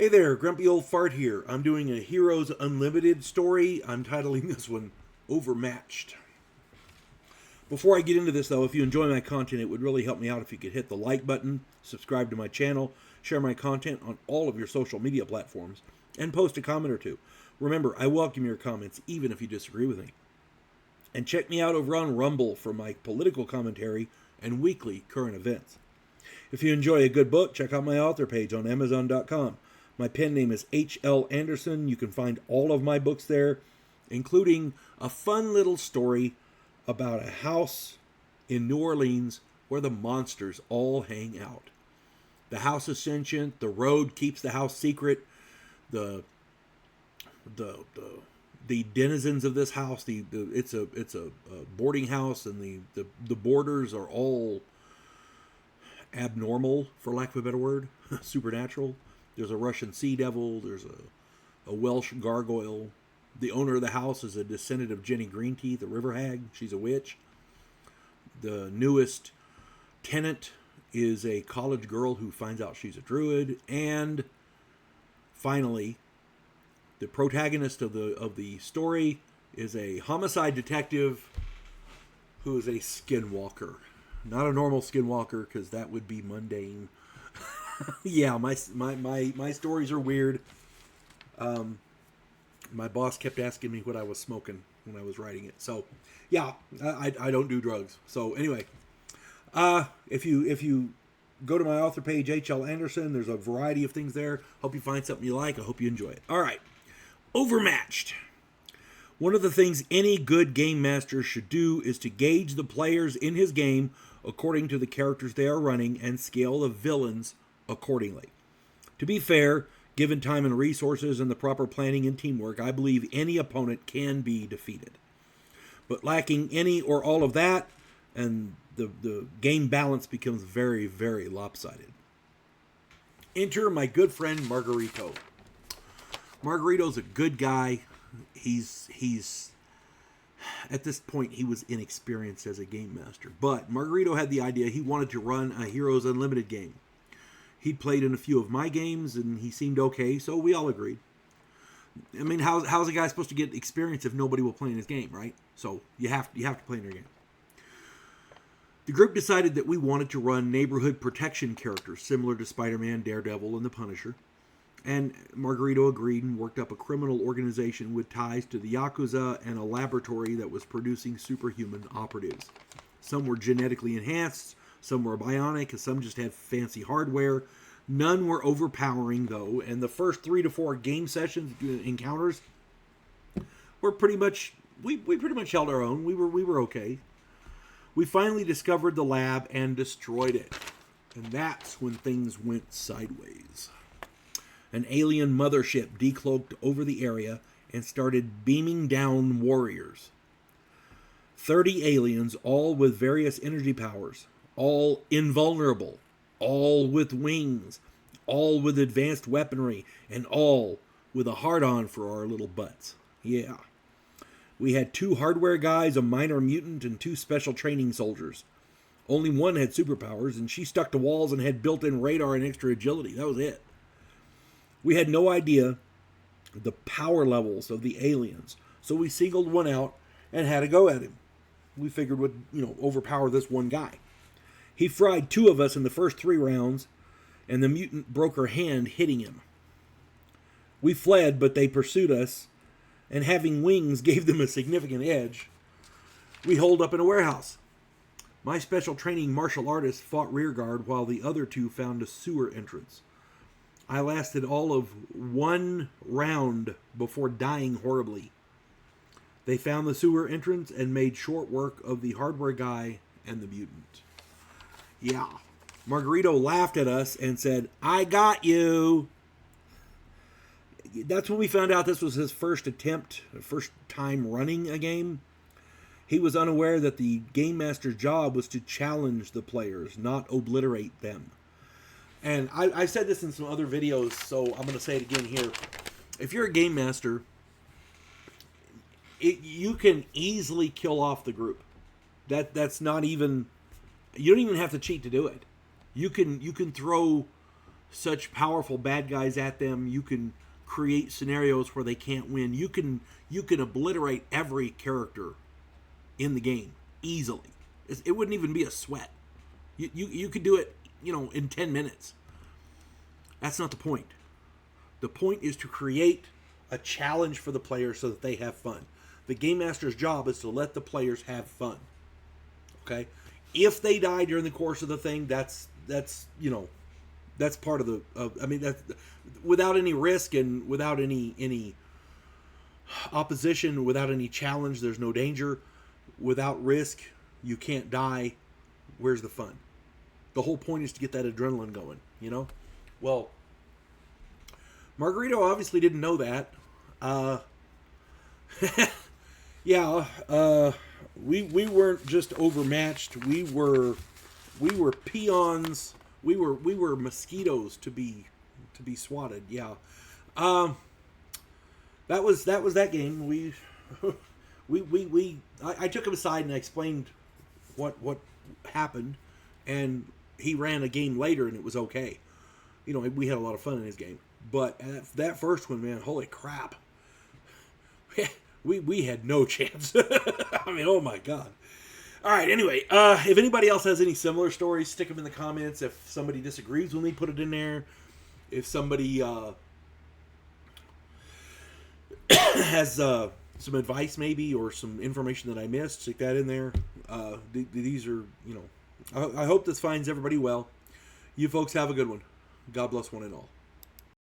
Hey there, Grumpy Old Fart here. I'm doing a Heroes Unlimited story. I'm titling this one Overmatched. Before I get into this, though, if you enjoy my content, it would really help me out if you could hit the like button, subscribe to my channel, share my content on all of your social media platforms, and post a comment or two. Remember, I welcome your comments, even if you disagree with me. And check me out over on Rumble for my political commentary and weekly current events. If you enjoy a good book, check out my author page on Amazon.com. My pen name is H.L. Anderson. You can find all of my books there, including a fun little story about a house in New Orleans where the monsters all hang out. The house is sentient. The road keeps the house secret. The denizens of this house, it's a boarding house, and the boarders are all abnormal, for lack of a better word, supernatural. There's a Russian sea devil. There's a Welsh gargoyle. The owner of the house is a descendant of Jenny Greenteeth, the river hag. She's a witch. The newest tenant is a college girl who finds out she's a druid. And finally, the protagonist of the story is a homicide detective who is a skinwalker. Not a normal skinwalker, because that would be mundane. Yeah, my stories are weird. My boss kept asking me what I was smoking when I was writing it. So, yeah, I don't do drugs. So anyway, if you go to my author page, H.L. Anderson, there's a variety of things there. Hope you find something you like. I hope you enjoy it. All right, Overmatched. One of the things any good game master should do is to gauge the players in his game according to the characters they are running and scale the villains accordingly. To be fair, given time and resources and the proper planning and teamwork, I believe any opponent can be defeated. But lacking any or all of that, and the game balance becomes very, very lopsided. Enter my good friend Margarito. Margarito's a good guy. He's at this point, he was inexperienced as a game master. But Margarito had the idea he wanted to run a Heroes Unlimited game. He'd played in a few of my games, and he seemed okay, so we all agreed. I mean, how's a guy supposed to get experience if nobody will play in his game, right? So you have to play in your game. The group decided that we wanted to run neighborhood protection characters similar to Spider-Man, Daredevil, and the Punisher. And Margarito agreed and worked up a criminal organization with ties to the Yakuza and a laboratory that was producing superhuman operatives. Some were genetically enhanced, some were bionic, and some just had fancy hardware. None were overpowering, though, and the first 3 to 4 game sessions encounters were pretty much, we pretty much held our own. We were okay. We finally discovered the lab and destroyed it. And that's when things went sideways. An alien mothership decloaked over the area and started beaming down warriors. 30 aliens, all with various energy powers, all invulnerable, all with wings, all with advanced weaponry, and all with a hard-on for our little butts. Yeah. We had 2 hardware guys, a minor mutant, and 2 special training soldiers. Only one had superpowers, and she stuck to walls and had built-in radar and extra agility. That was it. We had no idea the power levels of the aliens, so we singled one out and had a go at him. We figured would, overpower this one guy. He fried 2 of us in the first 3 rounds, and the mutant broke her hand hitting him. We fled, but they pursued us, and having wings gave them a significant edge. We holed up in a warehouse. My special training martial artist fought rearguard while the other 2 found a sewer entrance. I lasted all of 1 round before dying horribly. They found the sewer entrance and made short work of the hardware guy and the mutant. Yeah. Margarito laughed at us and said, "I got you." That's when we found out this was his first time running a game. He was unaware that the game master's job was to challenge the players, not obliterate them. And I've said this in some other videos, so I'm going to say it again here. If you're a game master, you can easily kill off the group. That's not even... You don't even have to cheat to do it. You can throw such powerful bad guys at them. You can create scenarios where they can't win. You can obliterate every character in the game easily. It wouldn't even be a sweat. You could do it, in 10 minutes. That's not the point. The point is to create a challenge for the players so that they have fun. The game master's job is to let the players have fun. Okay? If they die during the course of the thing, that's part of the. That's without any risk and without any opposition, without any challenge. There's no danger. Without risk, you can't die. Where's the fun? The whole point is to get that adrenaline going. Well, Margarito obviously didn't know that. We weren't just overmatched. We were peons. We were mosquitoes to be swatted. Yeah. That was that game. I took him aside and I explained what happened, and he ran a game later and it was okay. We had a lot of fun in his game. But that first one, man, holy crap. We had no chance. Oh my God. All right, anyway, if anybody else has any similar stories, stick them in the comments. If somebody disagrees with me, put it in there. If somebody has some advice maybe or some information that I missed, stick that in there. These are, I hope this finds everybody well. You folks have a good one. God bless one and all.